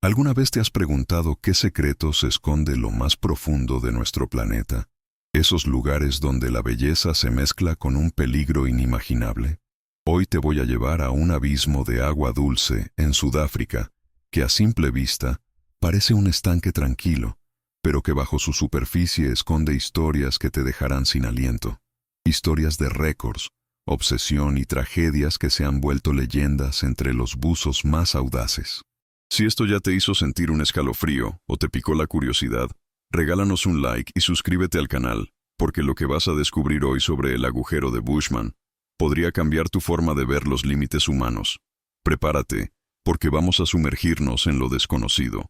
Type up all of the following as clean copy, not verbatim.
¿Alguna vez te has preguntado qué secreto se esconde lo más profundo de nuestro planeta? Esos lugares donde la belleza se mezcla con un peligro inimaginable. Hoy te voy a llevar a un abismo de agua dulce en Sudáfrica, que a simple vista parece un estanque tranquilo, pero que bajo su superficie esconde historias que te dejarán sin aliento. Historias de récords, obsesión y tragedias que se han vuelto leyendas entre los buzos más audaces. Si esto ya te hizo sentir un escalofrío o te picó la curiosidad, regálanos un like y suscríbete al canal, porque lo que vas a descubrir hoy sobre el agujero de Bushman podría cambiar tu forma de ver los límites humanos. Prepárate, porque vamos a sumergirnos en lo desconocido.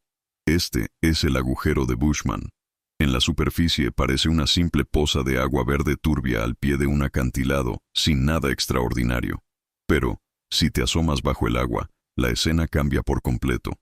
Este es el agujero de Bushman. En la superficie parece una simple poza de agua verde turbia al pie de un acantilado, sin nada extraordinario. Pero, si te asomas bajo el agua, la escena cambia por completo.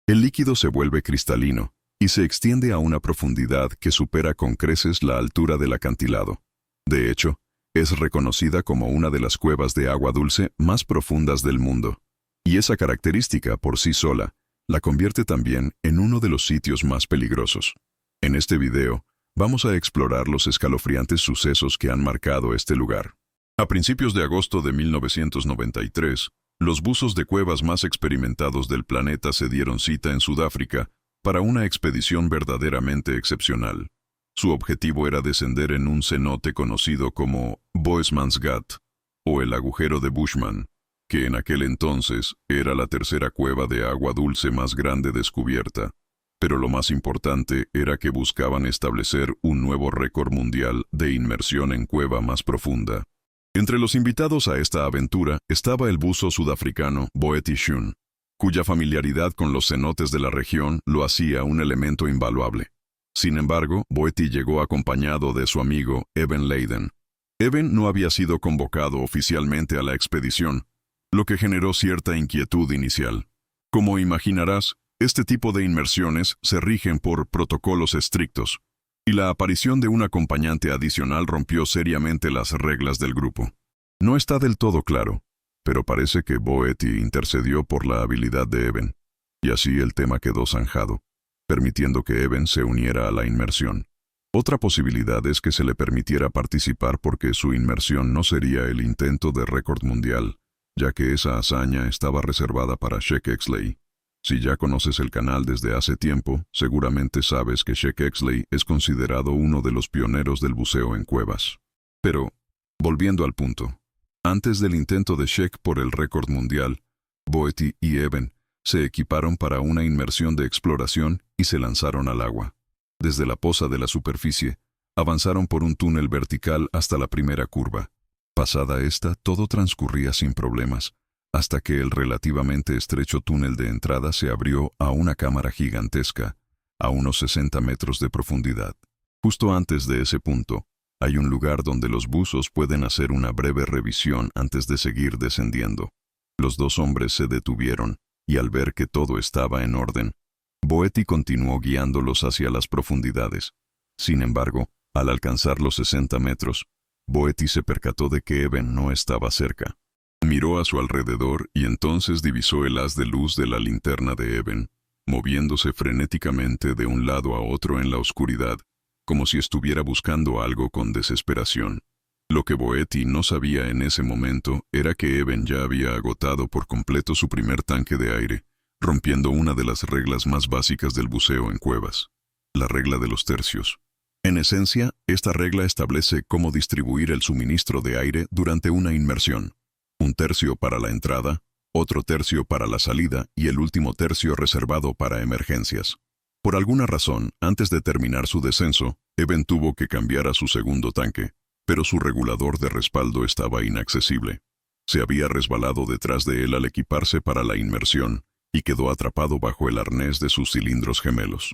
El líquido se vuelve cristalino y se extiende a una profundidad que supera con creces la altura del acantilado. De hecho, es reconocida como una de las cuevas de agua dulce más profundas del mundo. Y esa característica por sí sola la convierte también en uno de los sitios más peligrosos. En este video, vamos a explorar los escalofriantes sucesos que han marcado este lugar. A principios de agosto de 1993, los buzos de cuevas más experimentados del planeta se dieron cita en Sudáfrica para una expedición verdaderamente excepcional. Su objetivo era descender en un cenote conocido como Boesmansgat, o el agujero de Bushman, que en aquel entonces era la tercera cueva de agua dulce más grande descubierta. Pero lo más importante era que buscaban establecer un nuevo récord mundial de inmersión en cueva más profunda. Entre los invitados a esta aventura estaba el buzo sudafricano Boeti Shun, cuya familiaridad con los cenotes de la región lo hacía un elemento invaluable. Sin embargo, Boeti llegó acompañado de su amigo Eben Leiden. Eben no había sido convocado oficialmente a la expedición, lo que generó cierta inquietud inicial. Como imaginarás, este tipo de inmersiones se rigen por protocolos estrictos, y la aparición de un acompañante adicional rompió seriamente las reglas del grupo. No está del todo claro, pero parece que Boeti intercedió por la habilidad de Eben, y así el tema quedó zanjado, permitiendo que Eben se uniera a la inmersión. Otra posibilidad es que se le permitiera participar porque su inmersión no sería el intento de récord mundial, ya que esa hazaña estaba reservada para Sheikh Exley. Si ya conoces el canal desde hace tiempo, seguramente sabes que Sheikh Exley es considerado uno de los pioneros del buceo en cuevas. Pero, volviendo al punto, antes del intento de Sheikh por el récord mundial, Boeti y Eben se equiparon para una inmersión de exploración y se lanzaron al agua. Desde la poza de la superficie, avanzaron por un túnel vertical hasta la primera curva. Pasada esta, todo transcurría sin problemas, hasta que el relativamente estrecho túnel de entrada se abrió a una cámara gigantesca, a unos 60 metros de profundidad. Justo antes de ese punto, hay un lugar donde los buzos pueden hacer una breve revisión antes de seguir descendiendo. Los dos hombres se detuvieron, y al ver que todo estaba en orden, Boeti continuó guiándolos hacia las profundidades. Sin embargo, al alcanzar los 60 metros, Boeti se percató de que Eben no estaba cerca. Miró a su alrededor y entonces divisó el haz de luz de la linterna de Eben, moviéndose frenéticamente de un lado a otro en la oscuridad, como si estuviera buscando algo con desesperación. Lo que Boeti no sabía en ese momento era que Eben ya había agotado por completo su primer tanque de aire, rompiendo una de las reglas más básicas del buceo en cuevas, la regla de los tercios. En esencia, esta regla establece cómo distribuir el suministro de aire durante una inmersión. Un tercio para la entrada, otro tercio para la salida y el último tercio reservado para emergencias. Por alguna razón, antes de terminar su descenso, Eben tuvo que cambiar a su segundo tanque, pero su regulador de respaldo estaba inaccesible. Se había resbalado detrás de él al equiparse para la inmersión y quedó atrapado bajo el arnés de sus cilindros gemelos.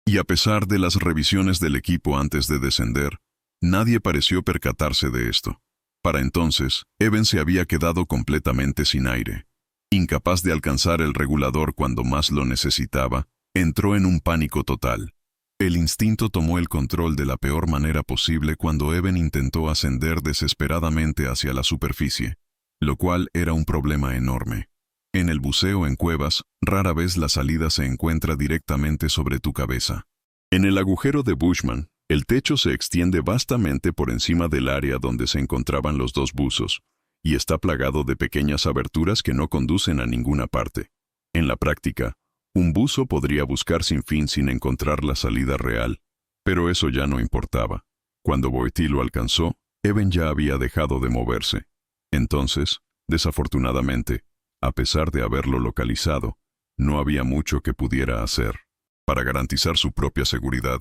Y a pesar de las revisiones del equipo antes de descender, nadie pareció percatarse de esto. Para entonces, Eben se había quedado completamente sin aire. Incapaz de alcanzar el regulador cuando más lo necesitaba, entró en un pánico total. El instinto tomó el control de la peor manera posible cuando Eben intentó ascender desesperadamente hacia la superficie, lo cual era un problema enorme. En el buceo en cuevas, rara vez la salida se encuentra directamente sobre tu cabeza. En el agujero de Bushman, el techo se extiende vastamente por encima del área donde se encontraban los dos buzos, y está plagado de pequeñas aberturas que no conducen a ninguna parte. En la práctica, un buzo podría buscar sin fin sin encontrar la salida real, pero eso ya no importaba. Cuando Boetti lo alcanzó, Eben ya había dejado de moverse. Entonces, desafortunadamente, a pesar de haberlo localizado, no había mucho que pudiera hacer. Para garantizar su propia seguridad,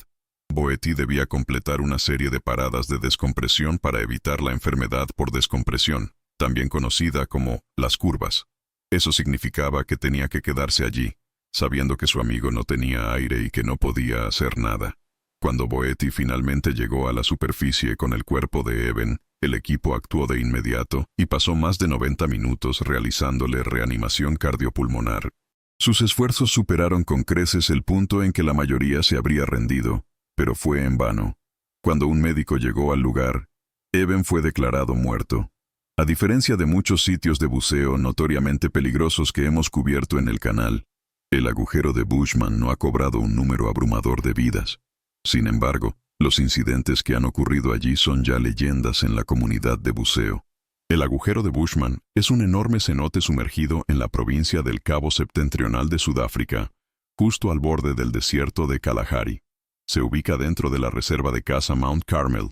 Boetti debía completar una serie de paradas de descompresión para evitar la enfermedad por descompresión, también conocida como las curvas. Eso significaba que tenía que quedarse allí, sabiendo que su amigo no tenía aire y que no podía hacer nada. Cuando Boetti finalmente llegó a la superficie con el cuerpo de Eben, el equipo actuó de inmediato y pasó más de 90 minutos realizándole reanimación cardiopulmonar. Sus esfuerzos superaron con creces el punto en que la mayoría se habría rendido, pero fue en vano. Cuando un médico llegó al lugar, Eben fue declarado muerto. A diferencia de muchos sitios de buceo notoriamente peligrosos que hemos cubierto en el canal, el agujero de Bushman no ha cobrado un número abrumador de vidas. Sin embargo, los incidentes que han ocurrido allí son ya leyendas en la comunidad de buceo. El agujero de Bushman es un enorme cenote sumergido en la provincia del Cabo Septentrional de Sudáfrica, justo al borde del desierto de Kalahari. Se ubica dentro de la reserva de caza Mount Carmel,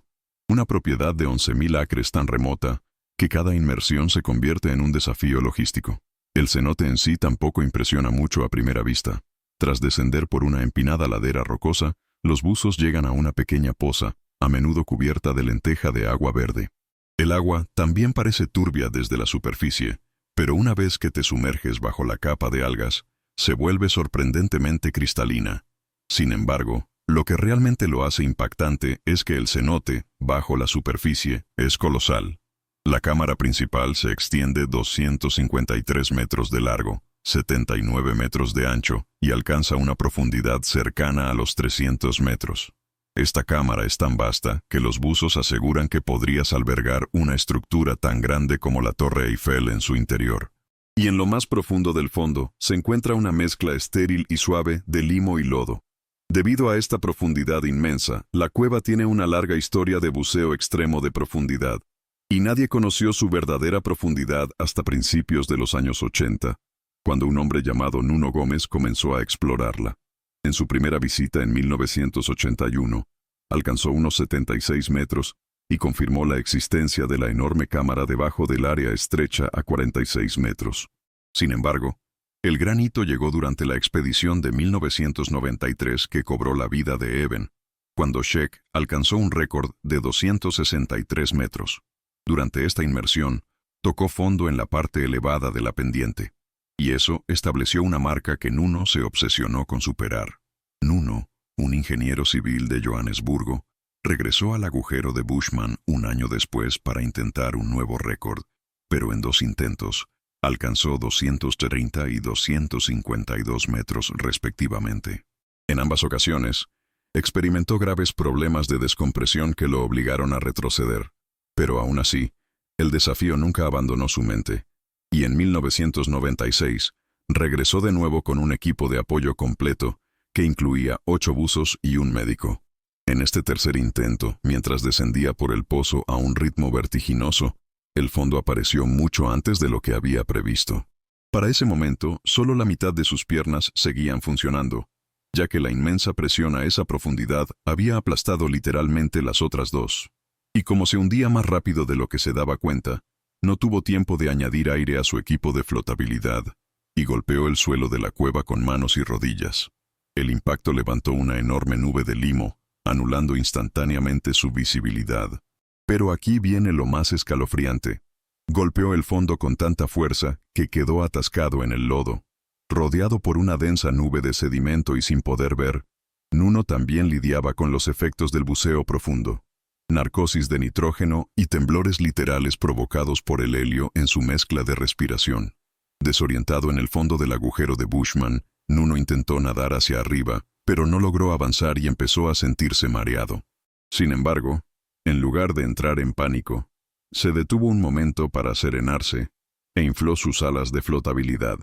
una propiedad de 11.000 acres tan remota que cada inmersión se convierte en un desafío logístico. El cenote en sí tampoco impresiona mucho a primera vista. Tras descender por una empinada ladera rocosa, los buzos llegan a una pequeña poza, a menudo cubierta de lenteja de agua verde. El agua también parece turbia desde la superficie, pero una vez que te sumerges bajo la capa de algas, se vuelve sorprendentemente cristalina. Sin embargo, lo que realmente lo hace impactante es que el cenote, bajo la superficie, es colosal. La cámara principal se extiende 253 metros de largo, 79 metros de ancho y alcanza una profundidad cercana a los 300 metros. Esta cámara es tan vasta que los buzos aseguran que podrías albergar una estructura tan grande como la Torre Eiffel en su interior. Y en lo más profundo del fondo se encuentra una mezcla estéril y suave de limo y lodo. Debido a esta profundidad inmensa, la cueva tiene una larga historia de buceo extremo de profundidad, y nadie conoció su verdadera profundidad hasta principios de los años 80. Cuando un hombre llamado Nuno Gómez comenzó a explorarla. En su primera visita en 1981, alcanzó unos 76 metros y confirmó la existencia de la enorme cámara debajo del área estrecha a 46 metros. Sin embargo, el gran hito llegó durante la expedición de 1993 que cobró la vida de Eben, cuando Sheck alcanzó un récord de 263 metros. Durante esta inmersión, tocó fondo en la parte elevada de la pendiente. Y eso estableció una marca que Nuno se obsesionó con superar. Nuno, un ingeniero civil de Johannesburgo, regresó al agujero de Bushman un año después para intentar un nuevo récord, pero en 2 intentos, alcanzó 230 y 252 metros respectivamente. En ambas ocasiones, experimentó graves problemas de descompresión que lo obligaron a retroceder, pero aún así, el desafío nunca abandonó su mente. Y en 1996, regresó de nuevo con un equipo de apoyo completo que incluía 8 buzos y un médico. En este tercer intento, mientras descendía por el pozo a un ritmo vertiginoso, el fondo apareció mucho antes de lo que había previsto. Para ese momento, solo la mitad de sus piernas seguían funcionando, ya que la inmensa presión a esa profundidad había aplastado literalmente las otras 2. Y como se hundía más rápido de lo que se daba cuenta, no tuvo tiempo de añadir aire a su equipo de flotabilidad, y golpeó el suelo de la cueva con manos y rodillas. El impacto levantó una enorme nube de limo, anulando instantáneamente su visibilidad. Pero aquí viene lo más escalofriante. Golpeó el fondo con tanta fuerza que quedó atascado en el lodo. Rodeado por una densa nube de sedimento y sin poder ver, Nuno también lidiaba con los efectos del buceo profundo. Narcosis de nitrógeno y temblores literales provocados por el helio en su mezcla de respiración. Desorientado en el fondo del agujero de Bushman, Nuno intentó nadar hacia arriba, pero no logró avanzar y empezó a sentirse mareado. Sin embargo, en lugar de entrar en pánico, se detuvo un momento para serenarse e infló sus alas de flotabilidad.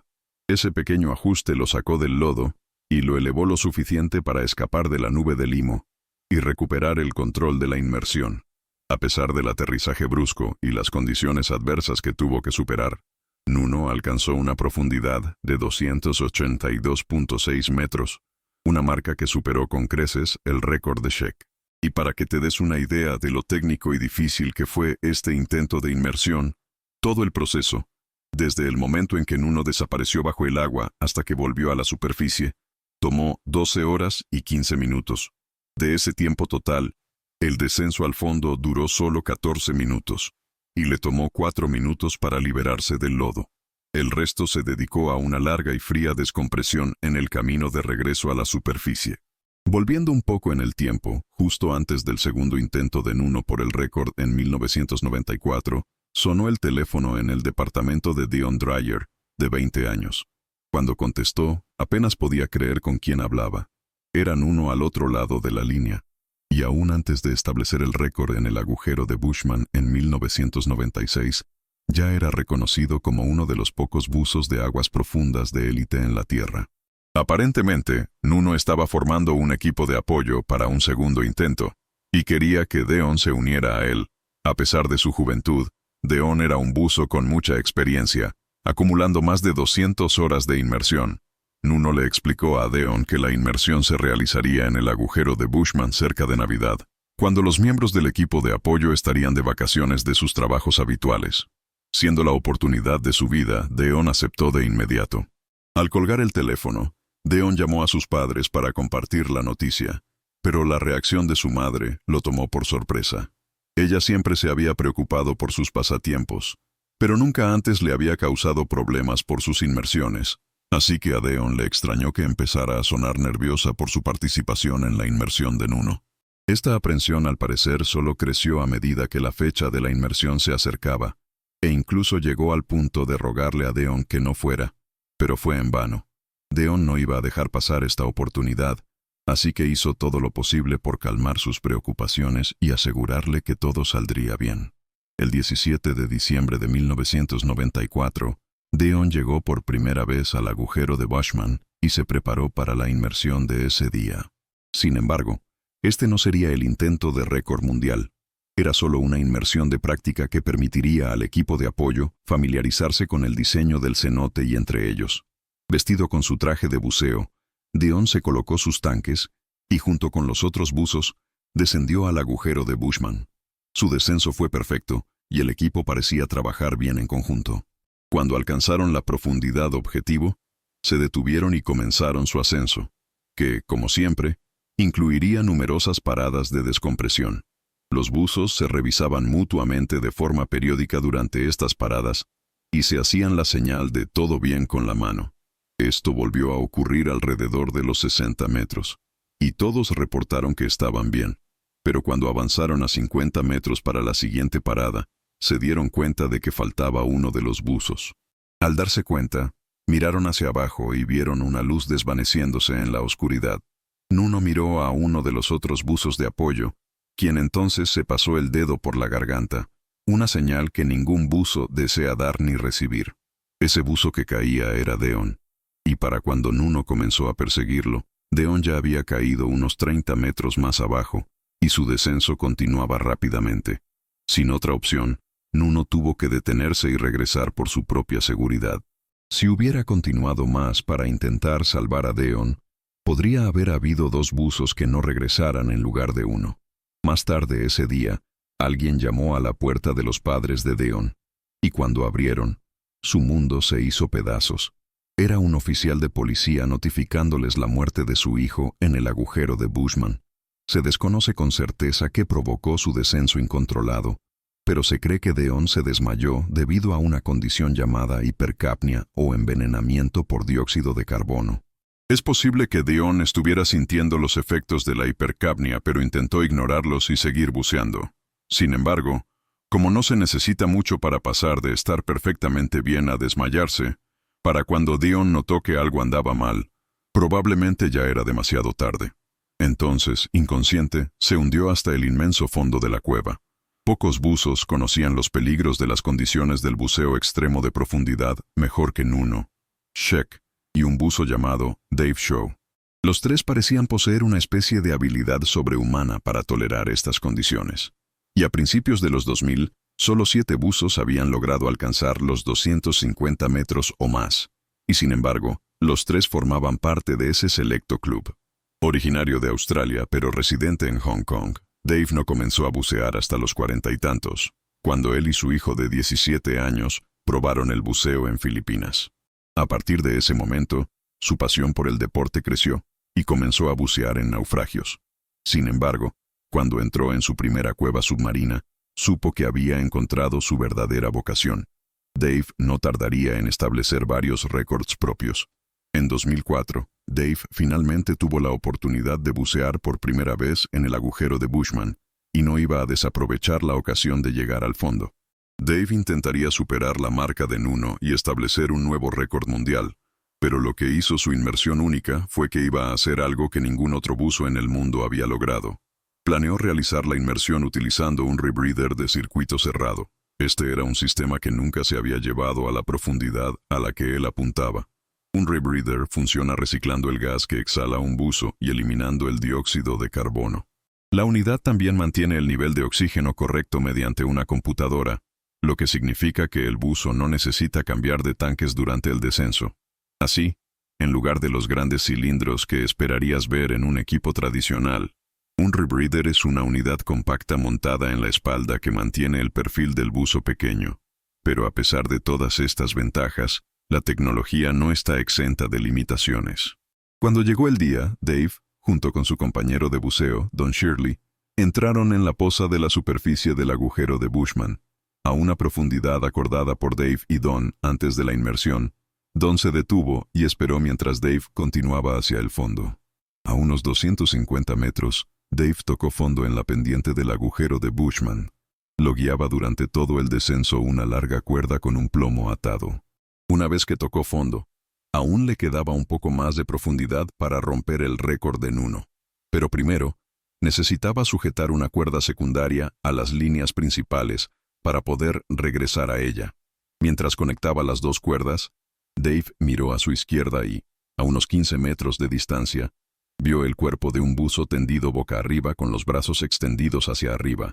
Ese pequeño ajuste lo sacó del lodo y lo elevó lo suficiente para escapar de la nube de limo y recuperar el control de la inmersión. A pesar del aterrizaje brusco y las condiciones adversas que tuvo que superar, Nuno alcanzó una profundidad de 282.6 metros, una marca que superó con creces el récord de Sheck. Y para que te des una idea de lo técnico y difícil que fue este intento de inmersión, todo el proceso, desde el momento en que Nuno desapareció bajo el agua hasta que volvió a la superficie, tomó 12 horas y 15 minutos. De ese tiempo total, el descenso al fondo duró solo 14 minutos, y le tomó 4 minutos para liberarse del lodo. El resto se dedicó a una larga y fría descompresión en el camino de regreso a la superficie. Volviendo un poco en el tiempo, justo antes del segundo intento de Nuno por el récord en 1994, sonó el teléfono en el departamento de Deon Dreyer, de 20 años. Cuando contestó, apenas podía creer con quién hablaba. Era Nuno al otro lado de la línea. Y aún antes de establecer el récord en el agujero de Bushman en 1996, ya era reconocido como uno de los pocos buzos de aguas profundas de élite en la Tierra. Aparentemente, Nuno estaba formando un equipo de apoyo para un segundo intento, y quería que Deon se uniera a él. A pesar de su juventud, Deon era un buzo con mucha experiencia, acumulando más de 200 horas de inmersión. Nuno le explicó a Deon que la inmersión se realizaría en el agujero de Bushman cerca de Navidad, cuando los miembros del equipo de apoyo estarían de vacaciones de sus trabajos habituales. Siendo la oportunidad de su vida, Deon aceptó de inmediato. Al colgar el teléfono, Deon llamó a sus padres para compartir la noticia, pero la reacción de su madre lo tomó por sorpresa. Ella siempre se había preocupado por sus pasatiempos, pero nunca antes le había causado problemas por sus inmersiones, así que a Deon le extrañó que empezara a sonar nerviosa por su participación en la inmersión de Nuno. Esta aprensión al parecer solo creció a medida que la fecha de la inmersión se acercaba, e incluso llegó al punto de rogarle a Deon que no fuera, pero fue en vano. Deon no iba a dejar pasar esta oportunidad, así que hizo todo lo posible por calmar sus preocupaciones y asegurarle que todo saldría bien. El 17 de diciembre de 1994, Deon llegó por primera vez al agujero de Bushman y se preparó para la inmersión de ese día. Sin embargo, este no sería el intento de récord mundial. Era solo una inmersión de práctica que permitiría al equipo de apoyo familiarizarse con el diseño del cenote y entre ellos. Vestido con su traje de buceo, Deon se colocó sus tanques y junto con los otros buzos, descendió al agujero de Bushman. Su descenso fue perfecto y el equipo parecía trabajar bien en conjunto. Cuando alcanzaron la profundidad objetivo, se detuvieron y comenzaron su ascenso, que, como siempre, incluiría numerosas paradas de descompresión. Los buzos se revisaban mutuamente de forma periódica durante estas paradas y se hacían la señal de todo bien con la mano. Esto volvió a ocurrir alrededor de los 60 metros, y todos reportaron que estaban bien, pero cuando avanzaron a 50 metros para la siguiente parada, se dieron cuenta de que faltaba uno de los buzos. Al darse cuenta, miraron hacia abajo y vieron una luz desvaneciéndose en la oscuridad. Nuno miró a uno de los otros buzos de apoyo, quien entonces se pasó el dedo por la garganta, una señal que ningún buzo desea dar ni recibir. Ese buzo que caía era Deon, y para cuando Nuno comenzó a perseguirlo, Deon ya había caído unos 30 metros más abajo, y su descenso continuaba rápidamente. Sin otra opción, Nuno tuvo que detenerse y regresar por su propia seguridad. Si hubiera continuado más para intentar salvar a Deon, podría haber habido 2 buzos que no regresaran en lugar de uno. Más tarde ese día, alguien llamó a la puerta de los padres de Deon, y cuando abrieron, su mundo se hizo pedazos. Era un oficial de policía notificándoles la muerte de su hijo en el agujero de Bushman. Se desconoce con certeza qué provocó su descenso incontrolado, pero se cree que Deon se desmayó debido a una condición llamada hipercapnia o envenenamiento por dióxido de carbono. Es posible que Deon estuviera sintiendo los efectos de la hipercapnia, pero intentó ignorarlos y seguir buceando. Sin embargo, como no se necesita mucho para pasar de estar perfectamente bien a desmayarse, para cuando Deon notó que algo andaba mal, probablemente ya era demasiado tarde. Entonces, inconsciente, se hundió hasta el inmenso fondo de la cueva. Pocos buzos conocían los peligros de las condiciones del buceo extremo de profundidad mejor que Nuno, Sheck y un buzo llamado Dave Shaw. Los tres parecían poseer una especie de habilidad sobrehumana para tolerar estas condiciones. Y a principios de los 2000, solo 7 buzos habían logrado alcanzar los 250 metros o más. Y sin embargo, los tres formaban parte de ese selecto club. Originario de Australia, pero residente en Hong Kong, Dave no comenzó a bucear hasta los 40 y tantos, cuando él y su hijo de 17 años probaron el buceo en Filipinas. A partir de ese momento, su pasión por el deporte creció y comenzó a bucear en naufragios. Sin embargo, cuando entró en su primera cueva submarina, supo que había encontrado su verdadera vocación. Dave no tardaría en establecer varios récords propios. En 2004, Dave finalmente tuvo la oportunidad de bucear por primera vez en el agujero de Bushman, y no iba a desaprovechar la ocasión de llegar al fondo. Dave intentaría superar la marca de Nuno y establecer un nuevo récord mundial, pero lo que hizo su inmersión única fue que iba a hacer algo que ningún otro buzo en el mundo había logrado. Planeó realizar la inmersión utilizando un rebreather de circuito cerrado. Este era un sistema que nunca se había llevado a la profundidad a la que él apuntaba. Un rebreather funciona reciclando el gas que exhala un buzo y eliminando el dióxido de carbono. La unidad también mantiene el nivel de oxígeno correcto mediante una computadora, lo que significa que el buzo no necesita cambiar de tanques durante el descenso. Así, en lugar de los grandes cilindros que esperarías ver en un equipo tradicional, un rebreather es una unidad compacta montada en la espalda que mantiene el perfil del buzo pequeño. Pero a pesar de todas estas ventajas, la tecnología no está exenta de limitaciones. Cuando llegó el día, Dave, junto con su compañero de buceo, Don Shirley, entraron en la poza de la superficie del agujero de Bushman. A una profundidad acordada por Dave y Don antes de la inmersión, Don se detuvo y esperó mientras Dave continuaba hacia el fondo. A unos 250 metros, Dave tocó fondo en la pendiente del agujero de Bushman. Lo guiaba durante todo el descenso una larga cuerda con un plomo atado. Una vez que tocó fondo, aún le quedaba un poco más de profundidad para romper el récord de Nuno. Pero primero, necesitaba sujetar una cuerda secundaria a las líneas principales para poder regresar a ella. Mientras conectaba las dos cuerdas, Dave miró a su izquierda y, a unos 15 metros de distancia, vio el cuerpo de un buzo tendido boca arriba con los brazos extendidos hacia arriba.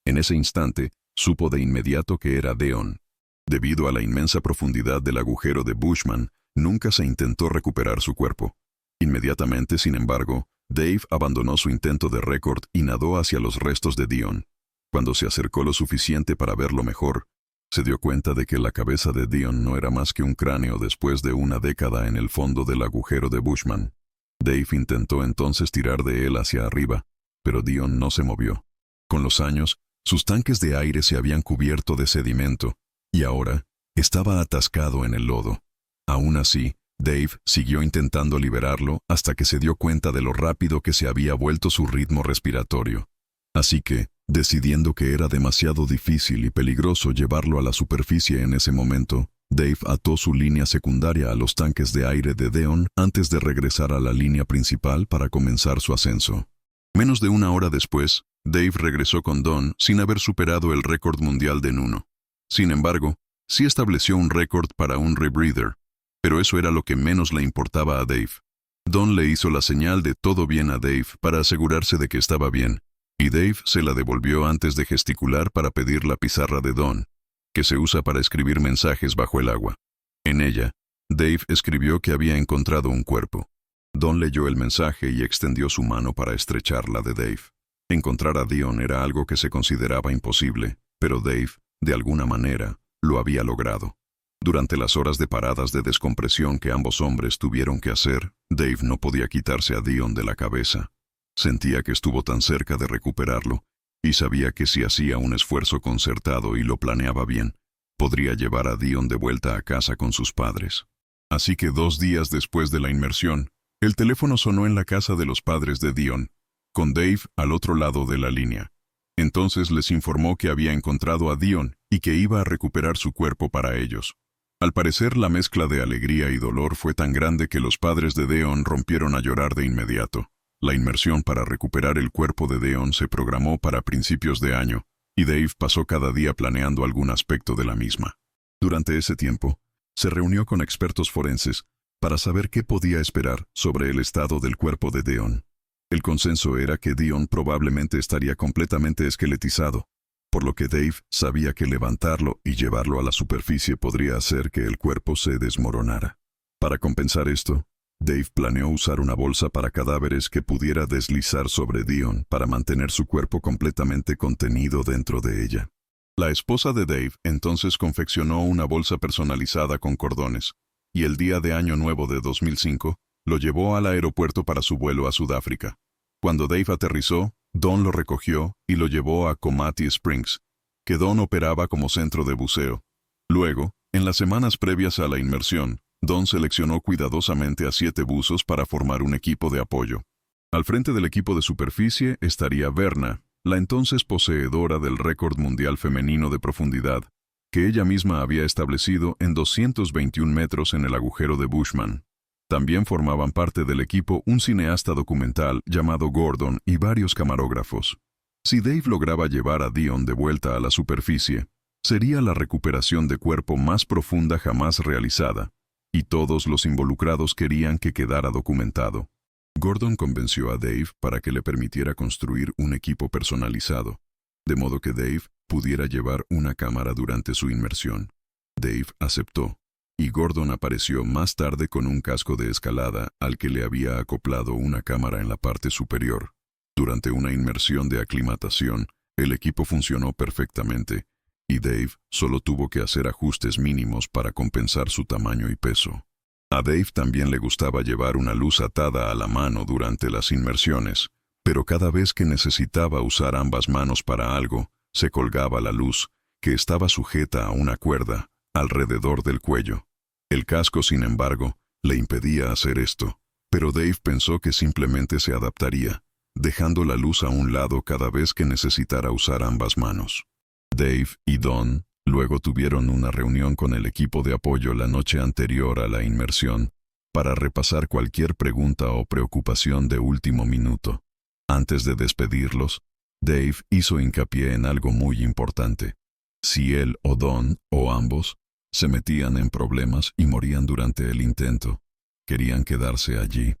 En ese instante, supo de inmediato que era Deon. Debido a la inmensa profundidad del agujero de Bushman, nunca se intentó recuperar su cuerpo. Inmediatamente, sin embargo, Dave abandonó su intento de récord y nadó hacia los restos de Dion. Cuando se acercó lo suficiente para verlo mejor, se dio cuenta de que la cabeza de Dion no era más que un cráneo después de una década en el fondo del agujero de Bushman. Dave intentó entonces tirar de él hacia arriba, pero Dion no se movió. Con los años, sus tanques de aire se habían cubierto de sedimento, y ahora estaba atascado en el lodo. Aún así, Dave siguió intentando liberarlo hasta que se dio cuenta de lo rápido que se había vuelto su ritmo respiratorio. Así que, decidiendo que era demasiado difícil y peligroso llevarlo a la superficie en ese momento, Dave ató su línea secundaria a los tanques de aire de Deon antes de regresar a la línea principal para comenzar su ascenso. Menos de una hora después, Dave regresó con Don sin haber superado el récord mundial de Nuno. Sin embargo, sí estableció un récord para un rebreather, pero eso era lo que menos le importaba a Dave. Don le hizo la señal de todo bien a Dave para asegurarse de que estaba bien, y Dave se la devolvió antes de gesticular para pedir la pizarra de Don, que se usa para escribir mensajes bajo el agua. En ella, Dave escribió que había encontrado un cuerpo. Don leyó el mensaje y extendió su mano para estrechar la de Dave. Encontrar a Dion era algo que se consideraba imposible, pero Dave, de alguna manera, lo había logrado. Durante las horas de paradas de descompresión que ambos hombres tuvieron que hacer, Dave no podía quitarse a Dion de la cabeza. Sentía que estuvo tan cerca de recuperarlo, y sabía que si hacía un esfuerzo concertado y lo planeaba bien, podría llevar a Dion de vuelta a casa con sus padres. Así que 2 días después de la inmersión, el teléfono sonó en la casa de los padres de Dion, con Dave al otro lado de la línea. Entonces les informó que había encontrado a Dion y que iba a recuperar su cuerpo para ellos. Al parecer, la mezcla de alegría y dolor fue tan grande que los padres de Deon rompieron a llorar de inmediato. La inmersión para recuperar el cuerpo de Deon se programó para principios de año, y Dave pasó cada día planeando algún aspecto de la misma. Durante ese tiempo, se reunió con expertos forenses para saber qué podía esperar sobre el estado del cuerpo de Dion. El consenso era que Dion probablemente estaría completamente esqueletizado, por lo que Dave sabía que levantarlo y llevarlo a la superficie podría hacer que el cuerpo se desmoronara. Para compensar esto, Dave planeó usar una bolsa para cadáveres que pudiera deslizar sobre Dion para mantener su cuerpo completamente contenido dentro de ella. La esposa de Dave entonces confeccionó una bolsa personalizada con cordones, y el día de Año Nuevo de 2005, lo llevó al aeropuerto para su vuelo a Sudáfrica. Cuando Dave aterrizó, Don lo recogió y lo llevó a Komati Springs, que Don operaba como centro de buceo. Luego, en las semanas previas a la inmersión, Don seleccionó cuidadosamente a 7 buzos para formar un equipo de apoyo. Al frente del equipo de superficie estaría Verna, la entonces poseedora del récord mundial femenino de profundidad, que ella misma había establecido en 221 metros en el agujero de Bushman. También formaban parte del equipo un cineasta documental llamado Gordon y varios camarógrafos. Si Dave lograba llevar a Dion de vuelta a la superficie, sería la recuperación de cuerpo más profunda jamás realizada, y todos los involucrados querían que quedara documentado. Gordon convenció a Dave para que le permitiera construir un equipo personalizado, de modo que Dave pudiera llevar una cámara durante su inmersión. Dave aceptó, y Gordon apareció más tarde con un casco de escalada al que le había acoplado una cámara en la parte superior. Durante una inmersión de aclimatación, el equipo funcionó perfectamente, y Dave solo tuvo que hacer ajustes mínimos para compensar su tamaño y peso. A Dave también le gustaba llevar una luz atada a la mano durante las inmersiones, pero cada vez que necesitaba usar ambas manos para algo, se colgaba la luz, que estaba sujeta a una cuerda, alrededor del cuello. El casco, sin embargo, le impedía hacer esto, pero Dave pensó que simplemente se adaptaría, dejando la luz a un lado cada vez que necesitara usar ambas manos. Dave y Don luego tuvieron una reunión con el equipo de apoyo la noche anterior a la inmersión para repasar cualquier pregunta o preocupación de último minuto. Antes de despedirlos, Dave hizo hincapié en algo muy importante. Si él o Don, o ambos, se metían en problemas y morían durante el intento, querían quedarse allí.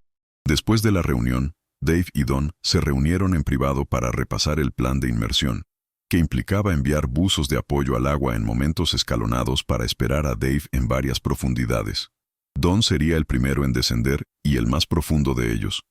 Después de la reunión, Dave y Don se reunieron en privado para repasar el plan de inmersión, que implicaba enviar buzos de apoyo al agua en momentos escalonados para esperar a Dave en varias profundidades. Don sería el primero en descender y el más profundo de ellos.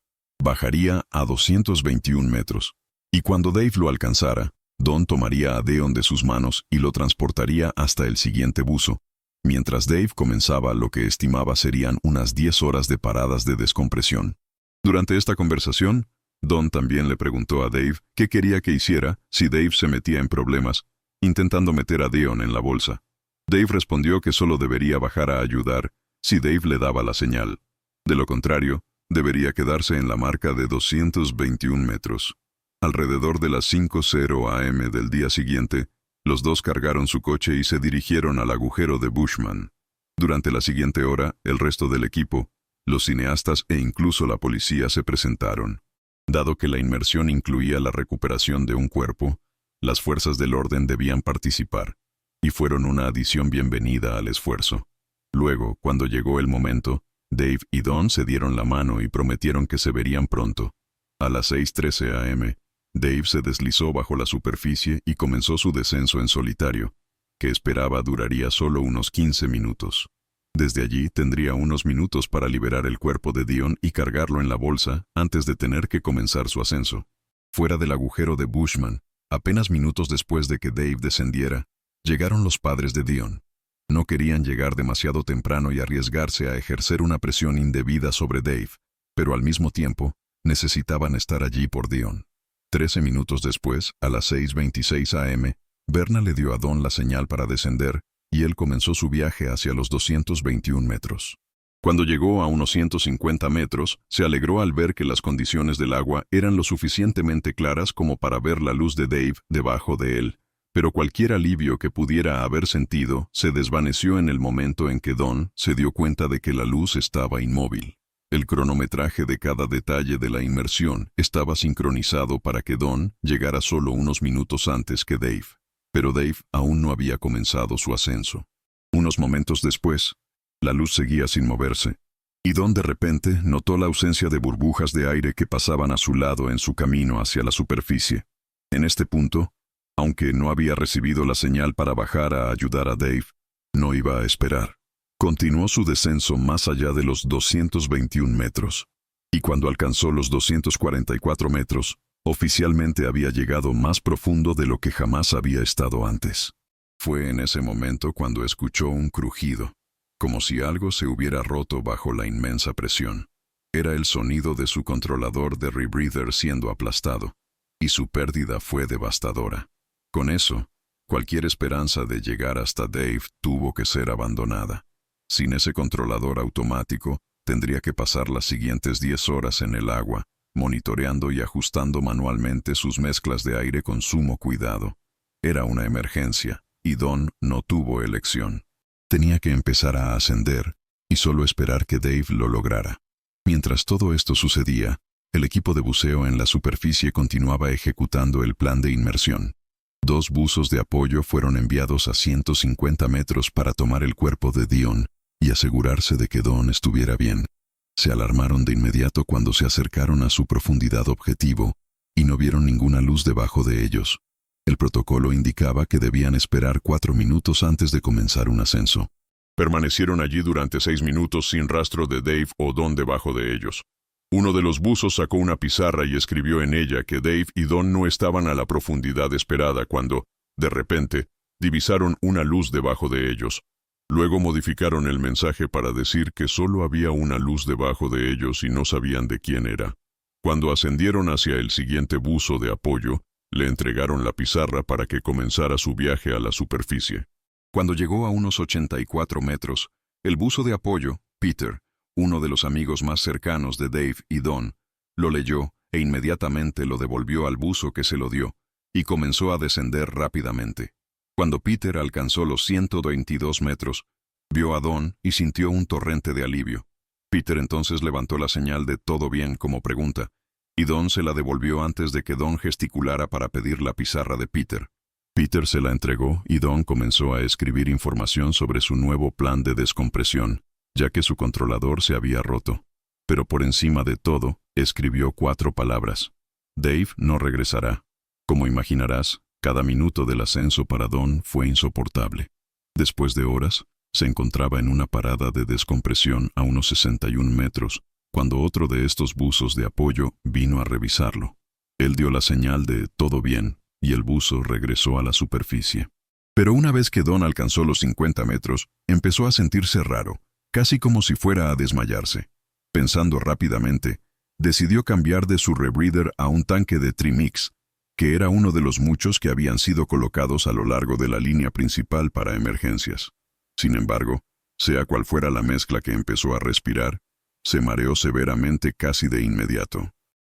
Bajaría a 221 metros. Y cuando Dave lo alcanzara, Don tomaría a Dion de sus manos y lo transportaría hasta el siguiente buzo, mientras Dave comenzaba lo que estimaba serían unas 10 horas de paradas de descompresión. Durante esta conversación, Don también le preguntó a Dave qué quería que hiciera si Dave se metía en problemas, intentando meter a Dion en la bolsa. Dave respondió que solo debería bajar a ayudar si Dave le daba la señal. De lo contrario, debería quedarse en la marca de 221 metros. Alrededor de las 5:00 am del día siguiente, los dos cargaron su coche y se dirigieron al agujero de Bushman. Durante la siguiente hora, el resto del equipo, los cineastas e incluso la policía se presentaron. Dado que la inmersión incluía la recuperación de un cuerpo, las fuerzas del orden debían participar, y fueron una adición bienvenida al esfuerzo. Luego, cuando llegó el momento, Dave y Don se dieron la mano y prometieron que se verían pronto. A las 6:13 am, Dave se deslizó bajo la superficie y comenzó su descenso en solitario, que esperaba duraría solo unos 15 minutos. Desde allí tendría unos minutos para liberar el cuerpo de Dion y cargarlo en la bolsa antes de tener que comenzar su ascenso. Fuera del agujero de Bushman, apenas minutos después de que Dave descendiera, llegaron los padres de Dion. No querían llegar demasiado temprano y arriesgarse a ejercer una presión indebida sobre Dave, pero al mismo tiempo, necesitaban estar allí por Dion. 13 minutos después, a las 6:26 am, Verna le dio a Don la señal para descender, y él comenzó su viaje hacia los 221 metros. Cuando llegó a unos 150 metros, se alegró al ver que las condiciones del agua eran lo suficientemente claras como para ver la luz de Dave debajo de él, pero cualquier alivio que pudiera haber sentido se desvaneció en el momento en que Don se dio cuenta de que la luz estaba inmóvil. El cronometraje de cada detalle de la inmersión estaba sincronizado para que Don llegara solo unos minutos antes que Dave. Pero Dave aún no había comenzado su ascenso. Unos momentos después, la luz seguía sin moverse, Y Don de repente notó la ausencia de burbujas de aire que pasaban a su lado en su camino hacia la superficie. En este punto, aunque no había recibido la señal para bajar a ayudar a Dave, no iba a esperar. Continuó su descenso más allá de los 221 metros. Y cuando alcanzó los 244 metros, oficialmente había llegado más profundo de lo que jamás había estado antes. Fue en ese momento cuando escuchó un crujido, como si algo se hubiera roto bajo la inmensa presión. Era el sonido de su controlador de rebreather siendo aplastado, y su pérdida fue devastadora. Con eso, cualquier esperanza de llegar hasta Dave tuvo que ser abandonada. Sin ese controlador automático, tendría que pasar las siguientes 10 horas en el agua, monitoreando y ajustando manualmente sus mezclas de aire con sumo cuidado. Era una emergencia, y Don no tuvo elección. Tenía que empezar a ascender, y solo esperar que Dave lo lograra. Mientras todo esto sucedía, el equipo de buceo en la superficie continuaba ejecutando el plan de inmersión. 2 buzos de apoyo fueron enviados a 150 metros para tomar el cuerpo de Dion y asegurarse de que Don estuviera bien. Se alarmaron de inmediato cuando se acercaron a su profundidad objetivo y no vieron ninguna luz debajo de ellos. El protocolo indicaba que debían esperar 4 minutos antes de comenzar un ascenso. Permanecieron allí durante 6 minutos sin rastro de Dave o Don debajo de ellos. Uno de los buzos sacó una pizarra y escribió en ella que Dave y Don no estaban a la profundidad esperada cuando, de repente, divisaron una luz debajo de ellos. Luego modificaron el mensaje para decir que solo había una luz debajo de ellos y no sabían de quién era. Cuando ascendieron hacia el siguiente buzo de apoyo, le entregaron la pizarra para que comenzara su viaje a la superficie. Cuando llegó a unos 84 metros, el buzo de apoyo, Peter, uno de los amigos más cercanos de Dave y Don, lo leyó e inmediatamente lo devolvió al buzo que se lo dio, y comenzó a descender rápidamente. Cuando Peter alcanzó los 122 metros, vio a Don y sintió un torrente de alivio. Peter entonces levantó la señal de «todo bien» como pregunta, y Don se la devolvió antes de que Don gesticulara para pedir la pizarra de Peter. Peter se la entregó y Don comenzó a escribir información sobre su nuevo plan de descompresión, ya que su controlador se había roto. Pero por encima de todo, escribió 4 palabras. Dave no regresará. Como imaginarás, cada minuto del ascenso para Don fue insoportable. Después de horas, se encontraba en una parada de descompresión a unos 61 metros, cuando otro de estos buzos de apoyo vino a revisarlo. Él dio la señal de «todo bien», y el buzo regresó a la superficie. Pero una vez que Don alcanzó los 50 metros, empezó a sentirse raro, casi como si fuera a desmayarse. Pensando rápidamente, decidió cambiar de su rebreather a un tanque de Trimix, que era uno de los muchos que habían sido colocados a lo largo de la línea principal para emergencias. Sin embargo, sea cual fuera la mezcla que empezó a respirar, se mareó severamente casi de inmediato.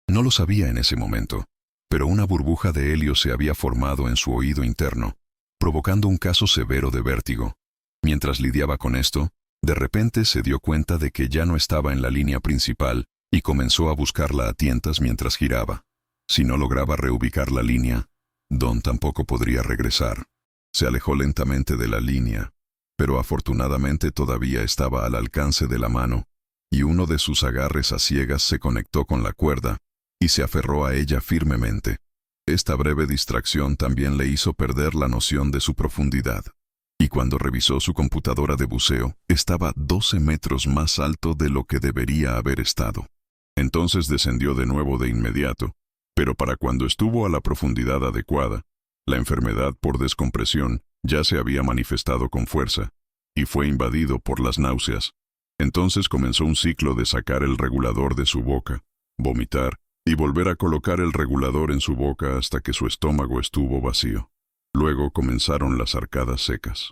No lo sabía en ese momento, pero una burbuja de helio se había formado en su oído interno, provocando un caso severo de vértigo. Mientras lidiaba con esto, de repente se dio cuenta de que ya no estaba en la línea principal y comenzó a buscarla a tientas mientras giraba. Si no lograba reubicar la línea, Don tampoco podría regresar. Se alejó lentamente de la línea, pero afortunadamente todavía estaba al alcance de la mano, y uno de sus agarres a ciegas se conectó con la cuerda y se aferró a ella firmemente. Esta breve distracción también le hizo perder la noción de su profundidad. Y cuando revisó su computadora de buceo, estaba 12 metros más alto de lo que debería haber estado. Entonces descendió de nuevo de inmediato, pero para cuando estuvo a la profundidad adecuada, la enfermedad por descompresión ya se había manifestado con fuerza, y fue invadido por las náuseas. Entonces comenzó un ciclo de sacar el regulador de su boca, vomitar, y volver a colocar el regulador en su boca hasta que su estómago estuvo vacío. Luego comenzaron las arcadas secas.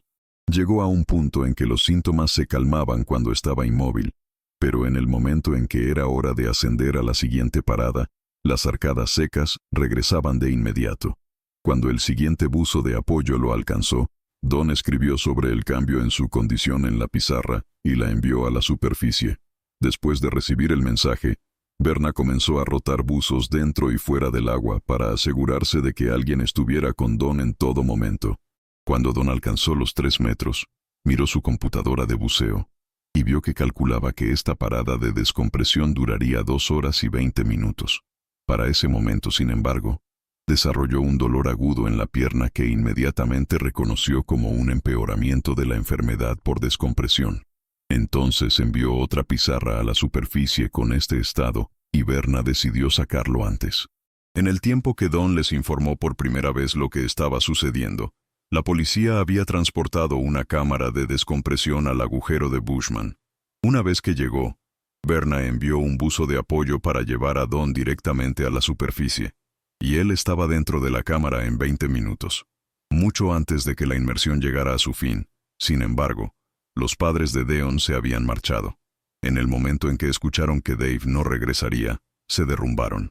Llegó a un punto en que los síntomas se calmaban cuando estaba inmóvil, pero en el momento en que era hora de ascender a la siguiente parada, las arcadas secas regresaban de inmediato. Cuando el siguiente buzo de apoyo lo alcanzó, Don escribió sobre el cambio en su condición en la pizarra y la envió a la superficie. Después de recibir el mensaje, Berna comenzó a rotar buzos dentro y fuera del agua para asegurarse de que alguien estuviera con Don en todo momento. Cuando Don alcanzó los 3 metros, miró su computadora de buceo. y vio que calculaba que esta parada de descompresión duraría 2 horas y 20 minutos. Para ese momento, sin embargo, desarrolló un dolor agudo en la pierna que inmediatamente reconoció como un empeoramiento de la enfermedad por descompresión. Entonces envió otra pizarra a la superficie con este estado, y Berna decidió sacarlo antes. En el tiempo que Don les informó por primera vez lo que estaba sucediendo, la policía había transportado una cámara de descompresión al agujero de Bushman. Una vez que llegó, Berna envió un buzo de apoyo para llevar a Don directamente a la superficie, y él estaba dentro de la cámara en 20 minutos, mucho antes de que la inmersión llegara a su fin. Sin embargo, los padres de Deon se habían marchado. En el momento en que escucharon que Dave no regresaría, se derrumbaron.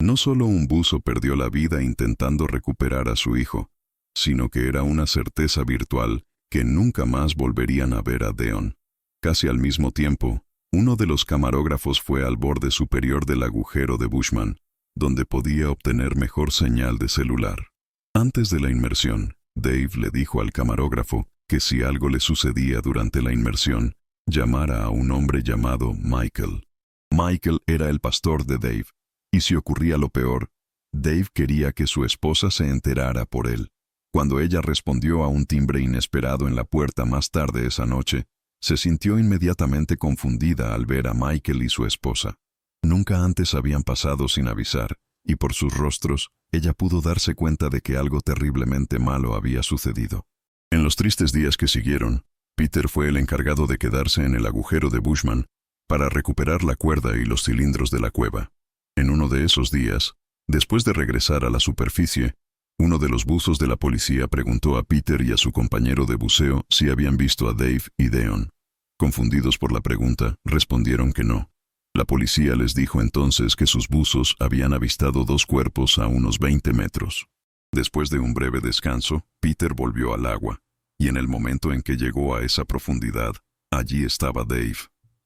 No solo un buzo perdió la vida intentando recuperar a su hijo, sino que era una certeza virtual que nunca más volverían a ver a Deon. Casi al mismo tiempo, uno de los camarógrafos fue al borde superior del agujero de Bushman, donde podía obtener mejor señal de celular. Antes de la inmersión, Dave le dijo al camarógrafo que si algo le sucedía durante la inmersión, llamara a un hombre llamado Michael. Michael era el pastor de Dave, y si ocurría lo peor, Dave quería que su esposa se enterara por él. Cuando ella respondió a un timbre inesperado en la puerta más tarde esa noche, se sintió inmediatamente confundida al ver a Michael y su esposa. Nunca antes habían pasado sin avisar, y por sus rostros, ella pudo darse cuenta de que algo terriblemente malo había sucedido. En los tristes días que siguieron, Peter fue el encargado de quedarse en el agujero de Bushman para recuperar la cuerda y los cilindros de la cueva. En uno de esos días, después de regresar a la superficie, uno de los buzos de la policía preguntó a Peter y a su compañero de buceo si habían visto a Dave y Deon. Confundidos por la pregunta, respondieron que no. La policía les dijo entonces que sus buzos habían avistado 2 cuerpos a unos 20 metros. Después de un breve descanso, Peter volvió al agua, y en el momento en que llegó a esa profundidad, allí estaba Dave,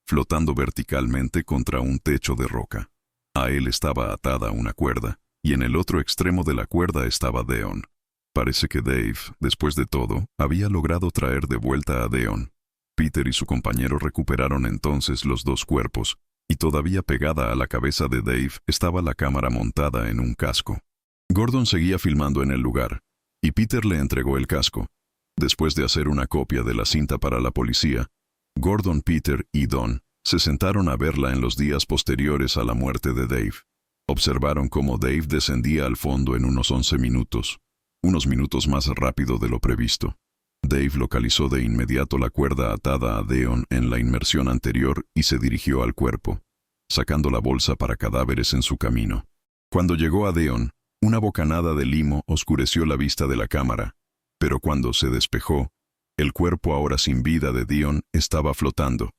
flotando verticalmente contra un techo de roca. A él estaba atada una cuerda, y en el otro extremo de la cuerda estaba Deon. Parece que Dave, después de todo, había logrado traer de vuelta a Deon. Peter y su compañero recuperaron entonces los 2 cuerpos, y todavía pegada a la cabeza de Dave estaba la cámara montada en un casco. Gordon seguía filmando en el lugar, y Peter le entregó el casco. Después de hacer una copia de la cinta para la policía, Gordon, Peter y Don se sentaron a verla en los días posteriores a la muerte de Dave. Observaron cómo Dave descendía al fondo en unos 11 minutos, unos minutos más rápido de lo previsto. Dave localizó de inmediato la cuerda atada a Deon en la inmersión anterior y se dirigió al cuerpo, sacando la bolsa para cadáveres en su camino. Cuando llegó a Deon, una bocanada de limo oscureció la vista de la cámara, pero cuando se despejó, el cuerpo ahora sin vida de Deon estaba flotando.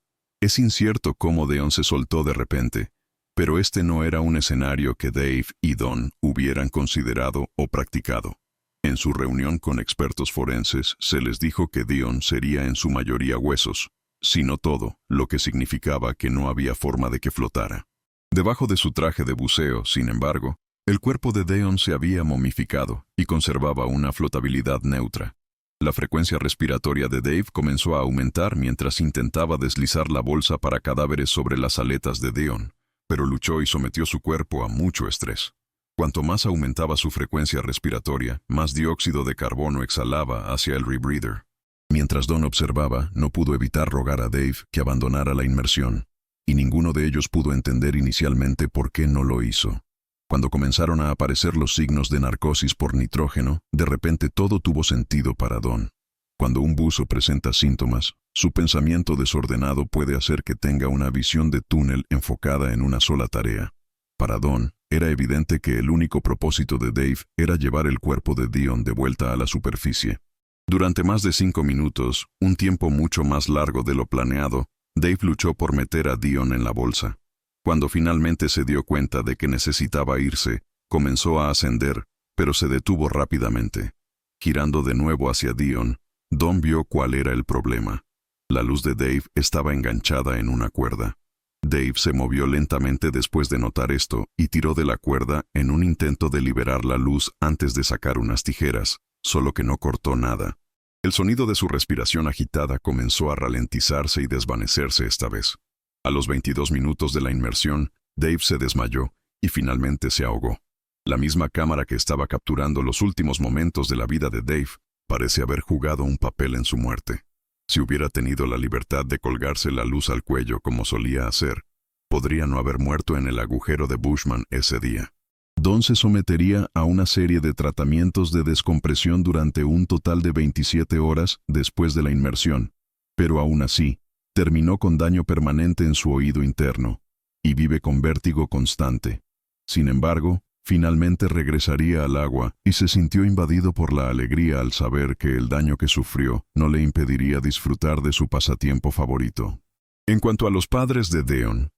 Es incierto cómo Deon se soltó de repente, pero este no era un escenario que Dave y Don hubieran considerado o practicado. En su reunión con expertos forenses, se les dijo que Deon sería en su mayoría huesos, si no todo, lo que significaba que no había forma de que flotara. Debajo de su traje de buceo, sin embargo, el cuerpo de Deon se había momificado y conservaba una flotabilidad neutra. La frecuencia respiratoria de Dave comenzó a aumentar mientras intentaba deslizar la bolsa para cadáveres sobre las aletas de Deon, pero luchó y sometió su cuerpo a mucho estrés. Cuanto más aumentaba su frecuencia respiratoria, más dióxido de carbono exhalaba hacia el rebreather. Mientras Don observaba, no pudo evitar rogar a Dave que abandonara la inmersión, y ninguno de ellos pudo entender inicialmente por qué no lo hizo. Cuando comenzaron a aparecer los signos de narcosis por nitrógeno, de repente todo tuvo sentido para Don. Cuando un buzo presenta síntomas, su pensamiento desordenado puede hacer que tenga una visión de túnel enfocada en una sola tarea. Para Don, era evidente que el único propósito de Dave era llevar el cuerpo de Deon de vuelta a la superficie. Durante más de 5 minutos, un tiempo mucho más largo de lo planeado, Dave luchó por meter a Deon en la bolsa. Cuando finalmente se dio cuenta de que necesitaba irse, comenzó a ascender, pero se detuvo rápidamente. Girando de nuevo hacia Deon, Don vio cuál era el problema. La luz de Dave estaba enganchada en una cuerda. Dave se movió lentamente después de notar esto y tiró de la cuerda en un intento de liberar la luz antes de sacar unas tijeras, solo que no cortó nada. El sonido de su respiración agitada comenzó a ralentizarse y desvanecerse esta vez. A los 22 minutos de la inmersión, Dave se desmayó y finalmente se ahogó. La misma cámara que estaba capturando los últimos momentos de la vida de Dave parece haber jugado un papel en su muerte. Si hubiera tenido la libertad de colgarse la luz al cuello como solía hacer, podría no haber muerto en el agujero de Bushman ese día. Don se sometería a una serie de tratamientos de descompresión durante un total de 27 horas después de la inmersión, pero aún así, terminó con daño permanente en su oído interno, y vive con vértigo constante. Sin embargo, finalmente regresaría al agua y se sintió invadido por la alegría al saber que el daño que sufrió no le impediría disfrutar de su pasatiempo favorito. En cuanto a los padres de Deon,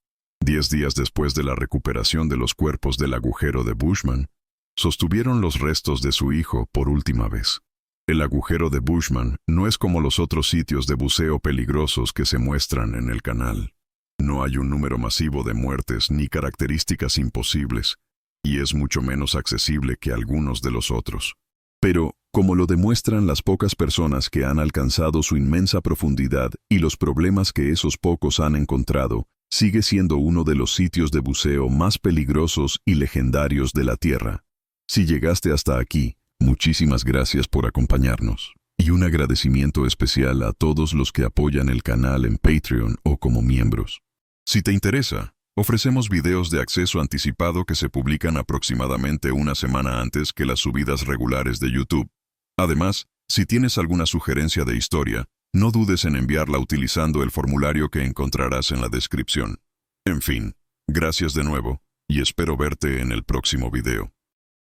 10 días después de la recuperación de los cuerpos del agujero de Bushman, sostuvieron los restos de su hijo por última vez. El agujero de Bushman no es como los otros sitios de buceo peligrosos que se muestran en el canal. No hay un número masivo de muertes ni características imposibles, y es mucho menos accesible que algunos de los otros. Pero, como lo demuestran las pocas personas que han alcanzado su inmensa profundidad y los problemas que esos pocos han encontrado, sigue siendo uno de los sitios de buceo más peligrosos y legendarios de la Tierra. Si llegaste hasta aquí, muchísimas gracias por acompañarnos. Y un agradecimiento especial a todos los que apoyan el canal en Patreon o como miembros. Si te interesa, ofrecemos videos de acceso anticipado que se publican aproximadamente una semana antes que las subidas regulares de YouTube. Además, si tienes alguna sugerencia de historia, no dudes en enviarla utilizando el formulario que encontrarás en la descripción. En fin, gracias de nuevo, y espero verte en el próximo video.